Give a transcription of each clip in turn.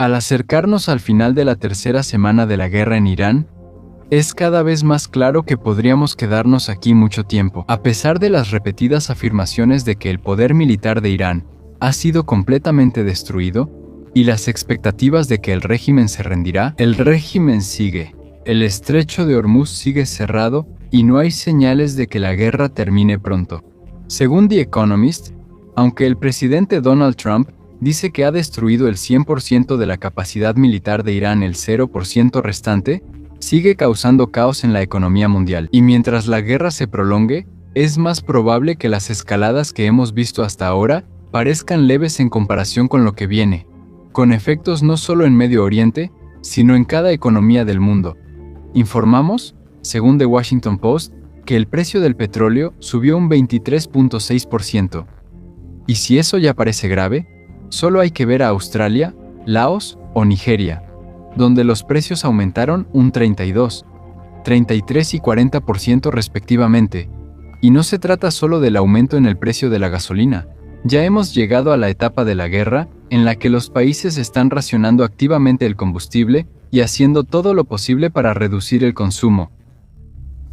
Al acercarnos al final de la tercera semana de la guerra en Irán, es cada vez más claro que podríamos quedarnos aquí mucho tiempo. A pesar de las repetidas afirmaciones de que el poder militar de Irán ha sido completamente destruido y las expectativas de que el régimen se rendirá, el régimen sigue. El estrecho de Hormuz sigue cerrado y no hay señales de que la guerra termine pronto. Según The Economist, aunque el presidente Donald Trump dice que ha destruido el 100% de la capacidad militar de Irán, el 0% restante sigue causando caos en la economía mundial. Y mientras la guerra se prolongue, es más probable que las escaladas que hemos visto hasta ahora parezcan leves en comparación con lo que viene, con efectos no solo en Medio Oriente, sino en cada economía del mundo. Informamos, según The Washington Post, que el precio del petróleo subió un 23.6%. Y si eso ya parece grave, solo hay que ver a Australia, Laos o Nigeria, donde los precios aumentaron un 32, 33 y 40% respectivamente. Y no se trata solo del aumento en el precio de la gasolina. Ya hemos llegado a la etapa de la guerra en la que los países están racionando activamente el combustible y haciendo todo lo posible para reducir el consumo.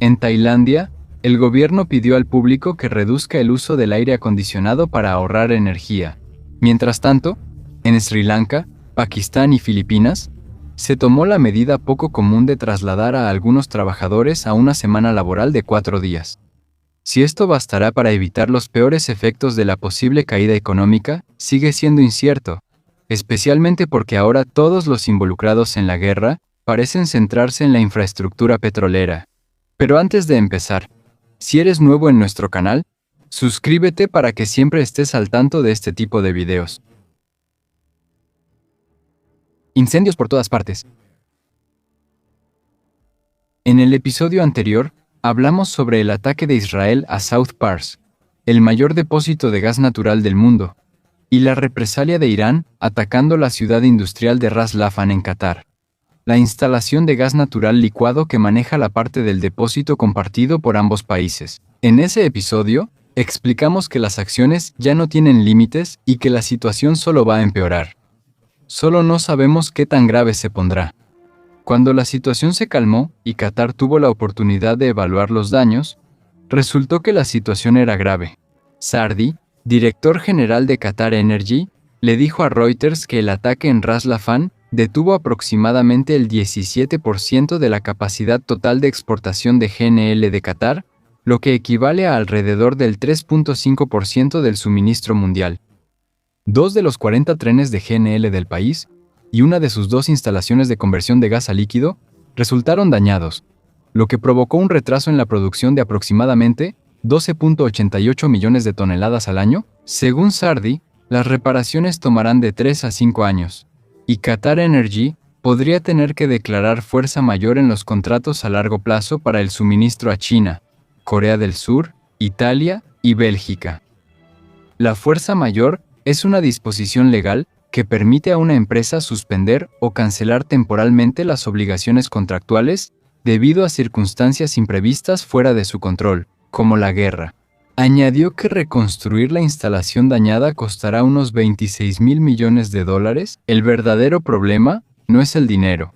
En Tailandia, el gobierno pidió al público que reduzca el uso del aire acondicionado para ahorrar energía. Mientras tanto, en Sri Lanka, Pakistán y Filipinas, se tomó la medida poco común de trasladar a algunos trabajadores a una semana laboral de 4 días. Si esto bastará para evitar los peores efectos de la posible caída económica, sigue siendo incierto, especialmente porque ahora todos los involucrados en la guerra parecen centrarse en la infraestructura petrolera. Pero antes de empezar, si eres nuevo en nuestro canal, suscríbete para que siempre estés al tanto de este tipo de videos. Incendios por todas partes. En el episodio anterior, hablamos sobre el ataque de Israel a South Pars, el mayor depósito de gas natural del mundo, y la represalia de Irán atacando la ciudad industrial de Ras Laffan en Qatar, la instalación de gas natural licuado que maneja la parte del depósito compartido por ambos países. En ese episodio, explicamos que las acciones ya no tienen límites y que la situación solo va a empeorar. Solo no sabemos qué tan grave se pondrá. Cuando la situación se calmó y Qatar tuvo la oportunidad de evaluar los daños, resultó que la situación era grave. Sardi, director general de Qatar Energy, le dijo a Reuters que el ataque en Ras Laffan detuvo aproximadamente el 17% de la capacidad total de exportación de GNL de Qatar, lo que equivale a alrededor del 3.5% del suministro mundial. 2 de los 40 trenes de GNL del país y una de sus 2 instalaciones de conversión de gas a líquido resultaron dañados, lo que provocó un retraso en la producción de aproximadamente 12.88 millones de toneladas al año. Según Sardi, las reparaciones tomarán de 3 a 5 años, y Qatar Energy podría tener que declarar fuerza mayor en los contratos a largo plazo para el suministro a China, Corea del Sur, Italia y Bélgica. La fuerza mayor es una disposición legal que permite a una empresa suspender o cancelar temporalmente las obligaciones contractuales debido a circunstancias imprevistas fuera de su control, como la guerra. Añadió que reconstruir la instalación dañada costará unos $26.000 millones. El verdadero problema no es el dinero.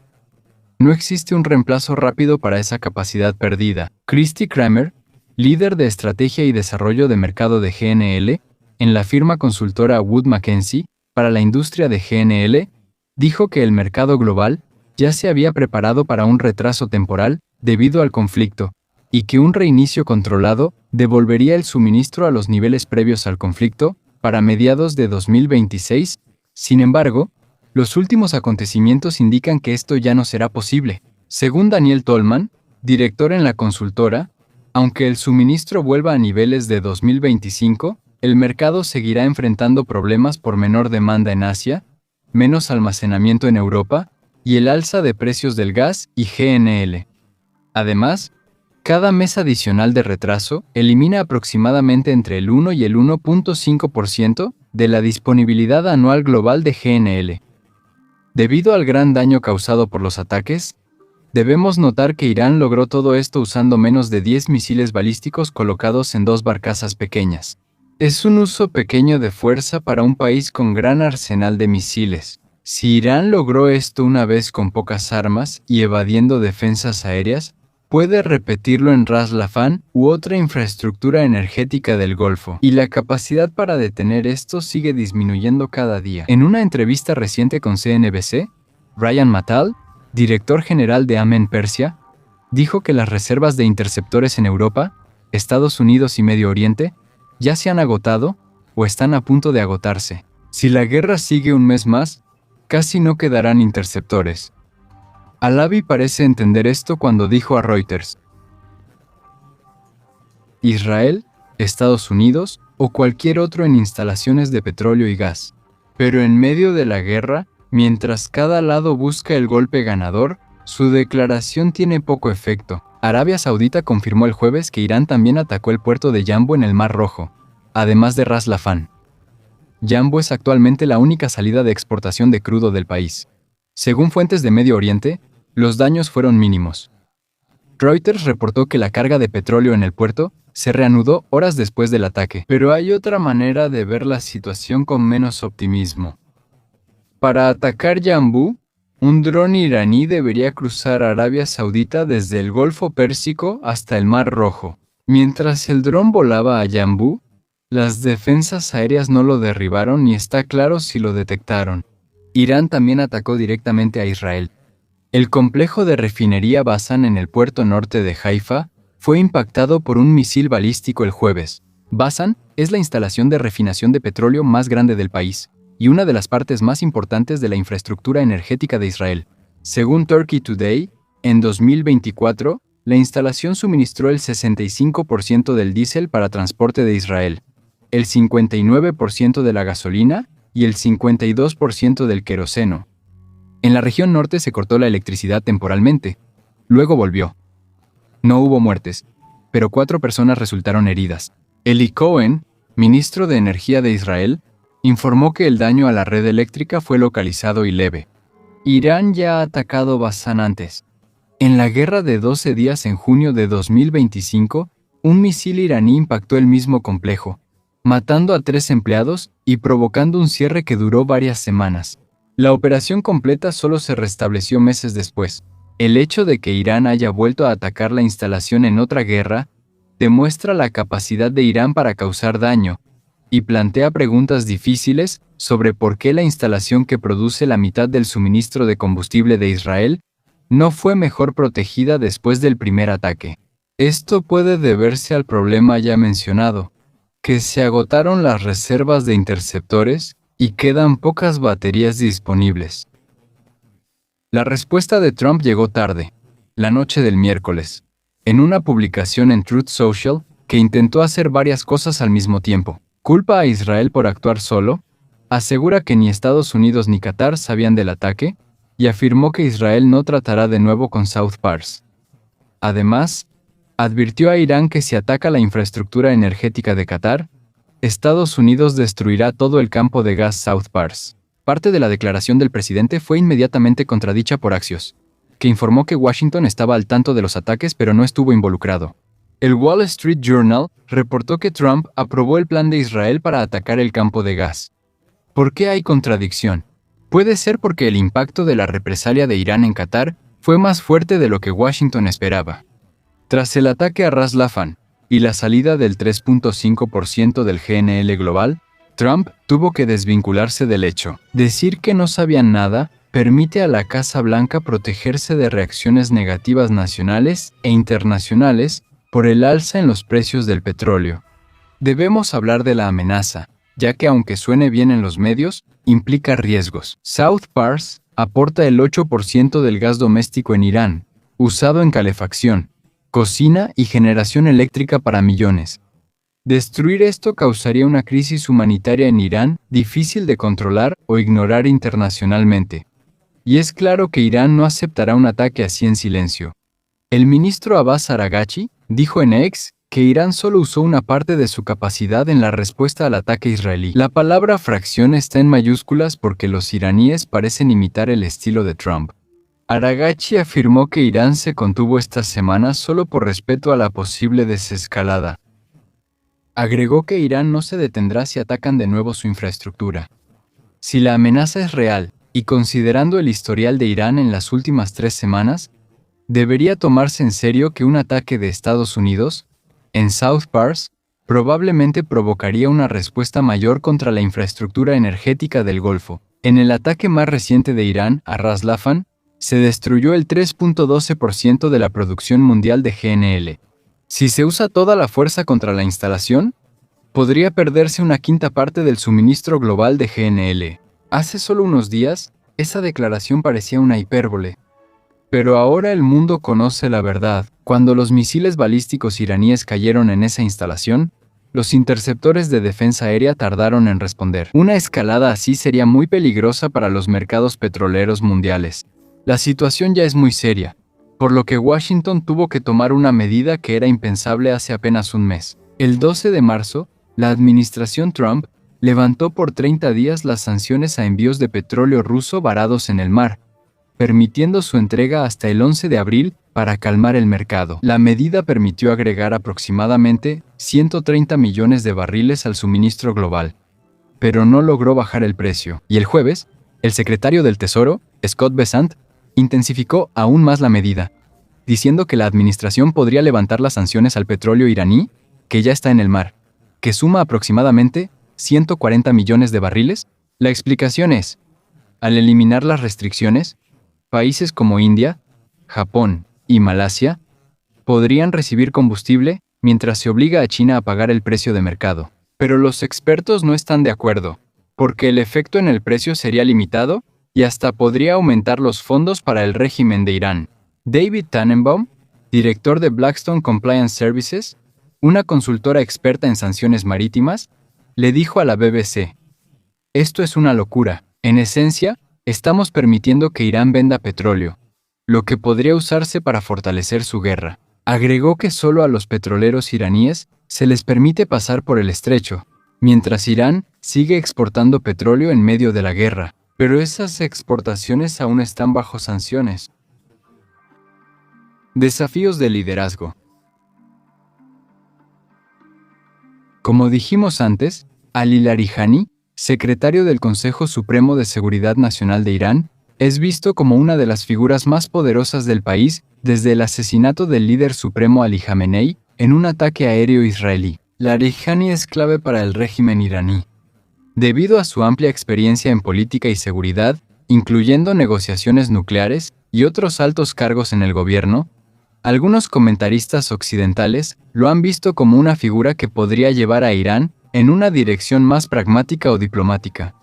No existe un reemplazo rápido para esa capacidad perdida. Christy Kramer, líder de estrategia y desarrollo de mercado de GNL, en la firma consultora Wood Mackenzie, para la industria de GNL, dijo que el mercado global ya se había preparado para un retraso temporal debido al conflicto, y que un reinicio controlado devolvería el suministro a los niveles previos al conflicto para mediados de 2026. Sin embargo, los últimos acontecimientos indican que esto ya no será posible. Según Daniel Tolman, director en la consultora, aunque el suministro vuelva a niveles de 2025, el mercado seguirá enfrentando problemas por menor demanda en Asia, menos almacenamiento en Europa y el alza de precios del gas y GNL. Además, cada mes adicional de retraso elimina aproximadamente entre el 1 y el 1.5% de la disponibilidad anual global de GNL. Debido al gran daño causado por los ataques, debemos notar que Irán logró todo esto usando menos de 10 misiles balísticos colocados en 2 barcazas pequeñas. Es un uso pequeño de fuerza para un país con gran arsenal de misiles. Si Irán logró esto una vez con pocas armas y evadiendo defensas aéreas, puede repetirlo en Ras Laffan u otra infraestructura energética del Golfo, y la capacidad para detener esto sigue disminuyendo cada día. En una entrevista reciente con CNBC, Ryan Mattal, director general de Amen Persia, dijo que las reservas de interceptores en Europa, Estados Unidos y Medio Oriente ya se han agotado o están a punto de agotarse. Si la guerra sigue un mes más, casi no quedarán interceptores. Alavi parece entender esto cuando dijo a Reuters: Israel, Estados Unidos o cualquier otro en instalaciones de petróleo y gas. Pero en medio de la guerra, mientras cada lado busca el golpe ganador, su declaración tiene poco efecto. Arabia Saudita confirmó el jueves que Irán también atacó el puerto de Yanbu en el Mar Rojo, además de Ras Laffan. Yanbu es actualmente la única salida de exportación de crudo del país. Según fuentes de Medio Oriente, los daños fueron mínimos. Reuters reportó que la carga de petróleo en el puerto se reanudó horas después del ataque. Pero hay otra manera de ver la situación con menos optimismo. Para atacar Yanbu, un dron iraní debería cruzar Arabia Saudita desde el Golfo Pérsico hasta el Mar Rojo. Mientras el dron volaba a Yanbu, las defensas aéreas no lo derribaron ni está claro si lo detectaron. Irán también atacó directamente a Israel. El complejo de refinería Basan en el puerto norte de Haifa fue impactado por un misil balístico el jueves. Basan es la instalación de refinación de petróleo más grande del país y una de las partes más importantes de la infraestructura energética de Israel. Según Turkey Today, en 2024, la instalación suministró el 65% del diésel para transporte de Israel, el 59% de la gasolina y el 52% del queroseno. En la región norte se cortó la electricidad temporalmente. Luego volvió. No hubo muertes, pero 4 personas resultaron heridas. Eli Cohen, ministro de Energía de Israel, informó que el daño a la red eléctrica fue localizado y leve. Irán ya ha atacado Basan antes. En la guerra de 12 días en junio de 2025, un misil iraní impactó el mismo complejo, matando a 3 empleados y provocando un cierre que duró varias semanas. La operación completa solo se restableció meses después. El hecho de que Irán haya vuelto a atacar la instalación en otra guerra demuestra la capacidad de Irán para causar daño y plantea preguntas difíciles sobre por qué la instalación que produce la mitad del suministro de combustible de Israel no fue mejor protegida después del primer ataque. Esto puede deberse al problema ya mencionado, que se agotaron las reservas de interceptores y quedan pocas baterías disponibles. La respuesta de Trump llegó tarde, la noche del miércoles, en una publicación en Truth Social que intentó hacer varias cosas al mismo tiempo. Culpa a Israel por actuar solo, asegura que ni Estados Unidos ni Qatar sabían del ataque, y afirmó que Israel no tratará de nuevo con South Pars. Además, advirtió a Irán que si ataca la infraestructura energética de Qatar, Estados Unidos destruirá todo el campo de gas South Pars. Parte de la declaración del presidente fue inmediatamente contradicha por Axios, que informó que Washington estaba al tanto de los ataques pero no estuvo involucrado. El Wall Street Journal reportó que Trump aprobó el plan de Israel para atacar el campo de gas. ¿Por qué hay contradicción? Puede ser porque el impacto de la represalia de Irán en Qatar fue más fuerte de lo que Washington esperaba. Tras el ataque a Ras Laffan y la salida del 3.5% del GNL global, Trump tuvo que desvincularse del hecho. Decir que no sabían nada permite a la Casa Blanca protegerse de reacciones negativas nacionales e internacionales por el alza en los precios del petróleo. Debemos hablar de la amenaza, ya que aunque suene bien en los medios, implica riesgos. South Pars aporta el 8% del gas doméstico en Irán, usado en calefacción, cocina y generación eléctrica para millones. Destruir esto causaría una crisis humanitaria en Irán difícil de controlar o ignorar internacionalmente. Y es claro que Irán no aceptará un ataque así en silencio. El ministro Abbas Araghchi dijo en X que Irán solo usó una parte de su capacidad en la respuesta al ataque israelí. La palabra fracción está en mayúsculas porque los iraníes parecen imitar el estilo de Trump. Araghchi afirmó que Irán se contuvo esta semana solo por respeto a la posible desescalada. Agregó que Irán no se detendrá si atacan de nuevo su infraestructura. Si la amenaza es real y considerando el historial de Irán en las últimas 3 semanas, debería tomarse en serio que un ataque de Estados Unidos, en South Pars, probablemente provocaría una respuesta mayor contra la infraestructura energética del Golfo. En el ataque más reciente de Irán a Ras Laffan, se destruyó el 3.12% de la producción mundial de GNL. Si se usa toda la fuerza contra la instalación, podría perderse una quinta parte del suministro global de GNL. Hace solo unos días, esa declaración parecía una hipérbole. Pero ahora el mundo conoce la verdad. Cuando los misiles balísticos iraníes cayeron en esa instalación, los interceptores de defensa aérea tardaron en responder. Una escalada así sería muy peligrosa para los mercados petroleros mundiales. La situación ya es muy seria, por lo que Washington tuvo que tomar una medida que era impensable hace apenas un mes. El 12 de marzo, la administración Trump levantó por 30 días las sanciones a envíos de petróleo ruso varados en el mar, permitiendo su entrega hasta el 11 de abril para calmar el mercado. La medida permitió agregar aproximadamente 130 millones de barriles al suministro global, pero no logró bajar el precio. Y el jueves, el secretario del Tesoro, Scott Bessent, intensificó aún más la medida, diciendo que la administración podría levantar las sanciones al petróleo iraní, que ya está en el mar, que suma aproximadamente 140 millones de barriles. La explicación es, al eliminar las restricciones, países como India, Japón y Malasia podrían recibir combustible mientras se obliga a China a pagar el precio de mercado. Pero los expertos no están de acuerdo, porque el efecto en el precio sería limitado y hasta podría aumentar los fondos para el régimen de Irán. David Tannenbaum, director de Blackstone Compliance Services, una consultora experta en sanciones marítimas, le dijo a la BBC: «Esto es una locura. En esencia, estamos permitiendo que Irán venda petróleo, lo que podría usarse para fortalecer su guerra». Agregó que solo a los petroleros iraníes se les permite pasar por el estrecho, mientras Irán sigue exportando petróleo en medio de la guerra. Pero esas exportaciones aún están bajo sanciones. Desafíos de liderazgo. Como dijimos antes, Ali Larijani, secretario del Consejo Supremo de Seguridad Nacional de Irán, es visto como una de las figuras más poderosas del país desde el asesinato del líder supremo Ali Jamenei en un ataque aéreo israelí. Larijani es clave para el régimen iraní, debido a su amplia experiencia en política y seguridad, incluyendo negociaciones nucleares y otros altos cargos en el gobierno. Algunos comentaristas occidentales lo han visto como una figura que podría llevar a Irán en una dirección más pragmática o diplomática,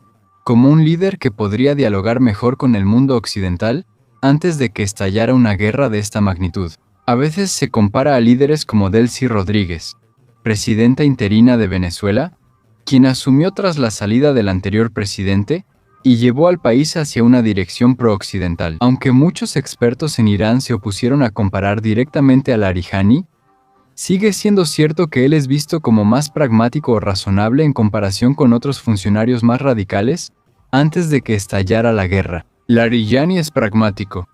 como un líder que podría dialogar mejor con el mundo occidental antes de que estallara una guerra de esta magnitud. A veces se compara a líderes como Delcy Rodríguez, presidenta interina de Venezuela, quien asumió tras la salida del anterior presidente y llevó al país hacia una dirección pro-occidental. Aunque muchos expertos en Irán se opusieron a comparar directamente a Larijani, sigue siendo cierto que él es visto como más pragmático o razonable en comparación con otros funcionarios más radicales antes de que estallara la guerra. Larijani es pragmático.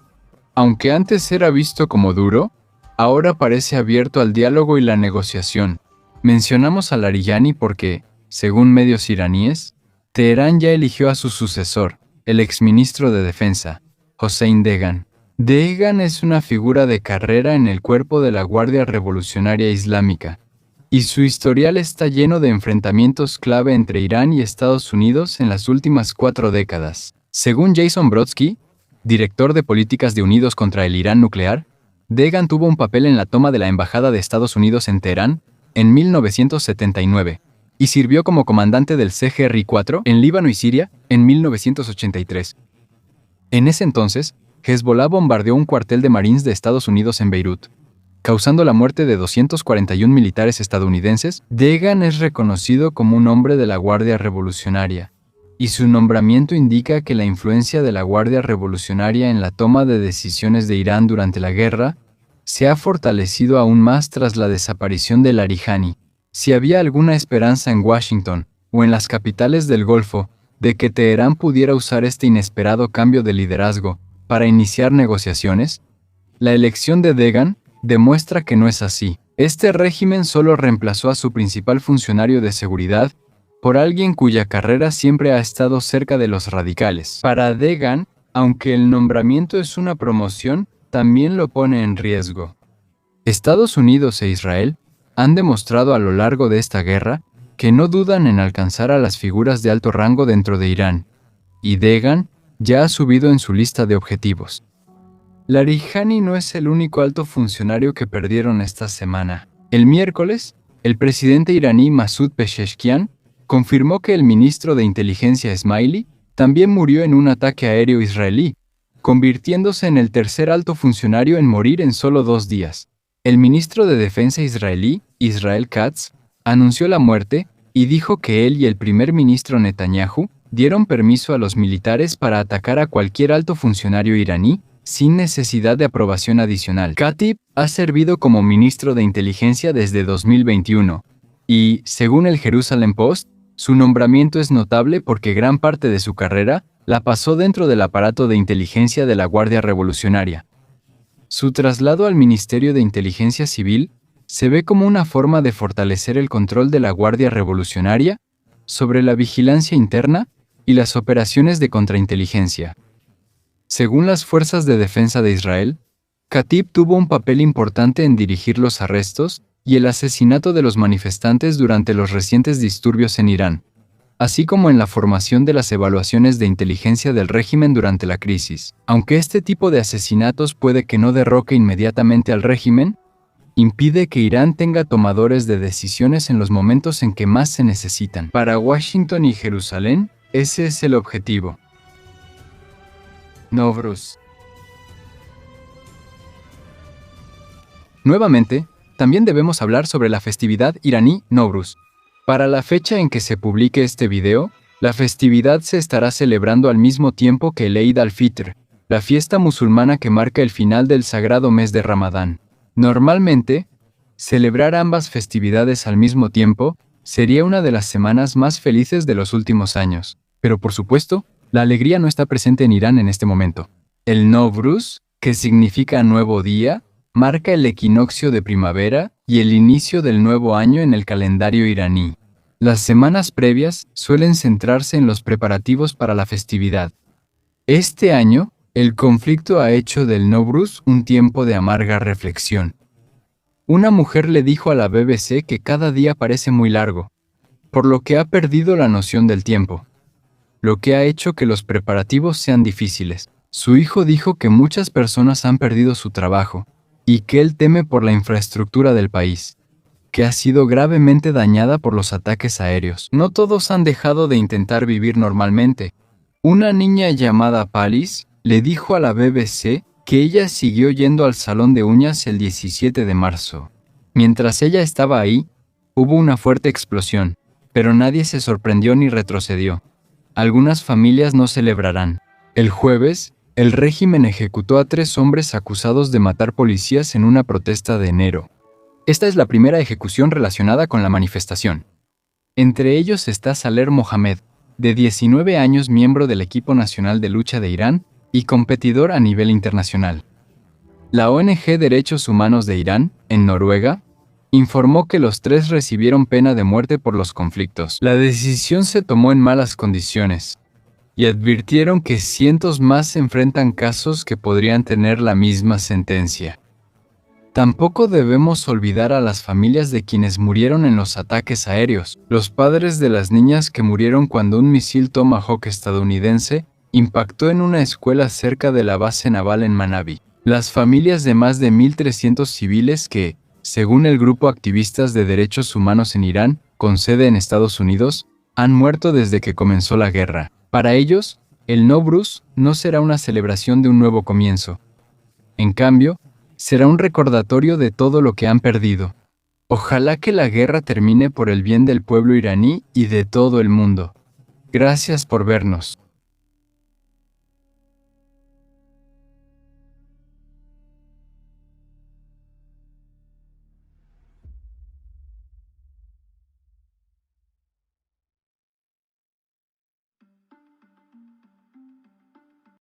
Aunque antes era visto como duro, ahora parece abierto al diálogo y la negociación. Mencionamos a Larijani porque, según medios iraníes, Teherán ya eligió a su sucesor, el exministro de Defensa, Hossein Degan. Degan es una figura de carrera en el cuerpo de la Guardia Revolucionaria Islámica, y su historial está lleno de enfrentamientos clave entre Irán y Estados Unidos en las últimas 4 décadas. Según Jason Brodsky, director de políticas de Unidos contra el Irán nuclear, Degan tuvo un papel en la toma de la Embajada de Estados Unidos en Teherán en 1979, y sirvió como comandante del CGRI-4 en Líbano y Siria en 1983. En ese entonces, Hezbollah bombardeó un cuartel de Marines de Estados Unidos en Beirut, causando la muerte de 241 militares estadounidenses. Degan es reconocido como un hombre de la Guardia Revolucionaria, y su nombramiento indica que la influencia de la Guardia Revolucionaria en la toma de decisiones de Irán durante la guerra se ha fortalecido aún más tras la desaparición de Larijani. Si había alguna esperanza en Washington o en las capitales del Golfo de que Teherán pudiera usar este inesperado cambio de liderazgo para iniciar negociaciones, la elección de Degan demuestra que no es así. Este régimen solo reemplazó a su principal funcionario de seguridad por alguien cuya carrera siempre ha estado cerca de los radicales. Para Degan, aunque el nombramiento es una promoción, también lo pone en riesgo. Estados Unidos e Israel han demostrado a lo largo de esta guerra que no dudan en alcanzar a las figuras de alto rango dentro de Irán, y Degan ya ha subido en su lista de objetivos. Larijani no es el único alto funcionario que perdieron esta semana. El miércoles, el presidente iraní Masoud Pezeshkian confirmó que el ministro de Inteligencia Esmaili también murió en un ataque aéreo israelí, convirtiéndose en el tercer alto funcionario en morir en solo 2 días. El ministro de Defensa israelí, Israel Katz, anunció la muerte y dijo que él y el primer ministro Netanyahu dieron permiso a los militares para atacar a cualquier alto funcionario iraní sin necesidad de aprobación adicional. Katib ha servido como ministro de Inteligencia desde 2021 y, según el Jerusalem Post, su nombramiento es notable porque gran parte de su carrera la pasó dentro del aparato de inteligencia de la Guardia Revolucionaria. Su traslado al Ministerio de Inteligencia Civil se ve como una forma de fortalecer el control de la Guardia Revolucionaria sobre la vigilancia interna y las operaciones de contrainteligencia. Según las Fuerzas de Defensa de Israel, Katib tuvo un papel importante en dirigir los arrestos y el asesinato de los manifestantes durante los recientes disturbios en Irán, así como en la formación de las evaluaciones de inteligencia del régimen durante la crisis. Aunque este tipo de asesinatos puede que no derroque inmediatamente al régimen, impide que Irán tenga tomadores de decisiones en los momentos en que más se necesitan. Para Washington y Jerusalén, ese es el objetivo. Nowruz. Nuevamente, también debemos hablar sobre la festividad iraní Nowruz. Para la fecha en que se publique este video, la festividad se estará celebrando al mismo tiempo que el Eid al-Fitr, la fiesta musulmana que marca el final del sagrado mes de Ramadán. Normalmente, celebrar ambas festividades al mismo tiempo sería una de las semanas más felices de los últimos años. Pero por supuesto, la alegría no está presente en Irán en este momento. El Nowruz, que significa nuevo día, marca el equinoccio de primavera y el inicio del nuevo año en el calendario iraní. Las semanas previas suelen centrarse en los preparativos para la festividad. Este año, el conflicto ha hecho del Nowruz un tiempo de amarga reflexión. Una mujer le dijo a la BBC que cada día parece muy largo, por lo que ha perdido la noción del tiempo, lo que ha hecho que los preparativos sean difíciles. Su hijo dijo que muchas personas han perdido su trabajo y que él teme por la infraestructura del país, que ha sido gravemente dañada por los ataques aéreos. No todos han dejado de intentar vivir normalmente. Una niña llamada Palis le dijo a la BBC que ella siguió yendo al salón de uñas el 17 de marzo. Mientras ella estaba ahí, hubo una fuerte explosión, pero nadie se sorprendió ni retrocedió. Algunas familias no celebrarán. El jueves, el régimen ejecutó a 3 hombres acusados de matar policías en una protesta de enero. Esta es la primera ejecución relacionada con la manifestación. Entre ellos está Saler Mohamed, de 19 años, miembro del equipo nacional de lucha de Irán y competidor a nivel internacional. La ONG Derechos Humanos de Irán, en Noruega, informó que los 3 recibieron pena de muerte por los conflictos. La decisión se tomó en malas condiciones, y advirtieron que cientos más enfrentan casos que podrían tener la misma sentencia. Tampoco debemos olvidar a las familias de quienes murieron en los ataques aéreos, los padres de las niñas que murieron cuando un misil Tomahawk estadounidense impactó en una escuela cerca de la base naval en Manabí. Las familias de más de 1.300 civiles que, según el grupo Activistas de Derechos Humanos en Irán, con sede en Estados Unidos, han muerto desde que comenzó la guerra. Para ellos, el Nowruz no será una celebración de un nuevo comienzo. En cambio, será un recordatorio de todo lo que han perdido. Ojalá que la guerra termine por el bien del pueblo iraní y de todo el mundo. Gracias por vernos.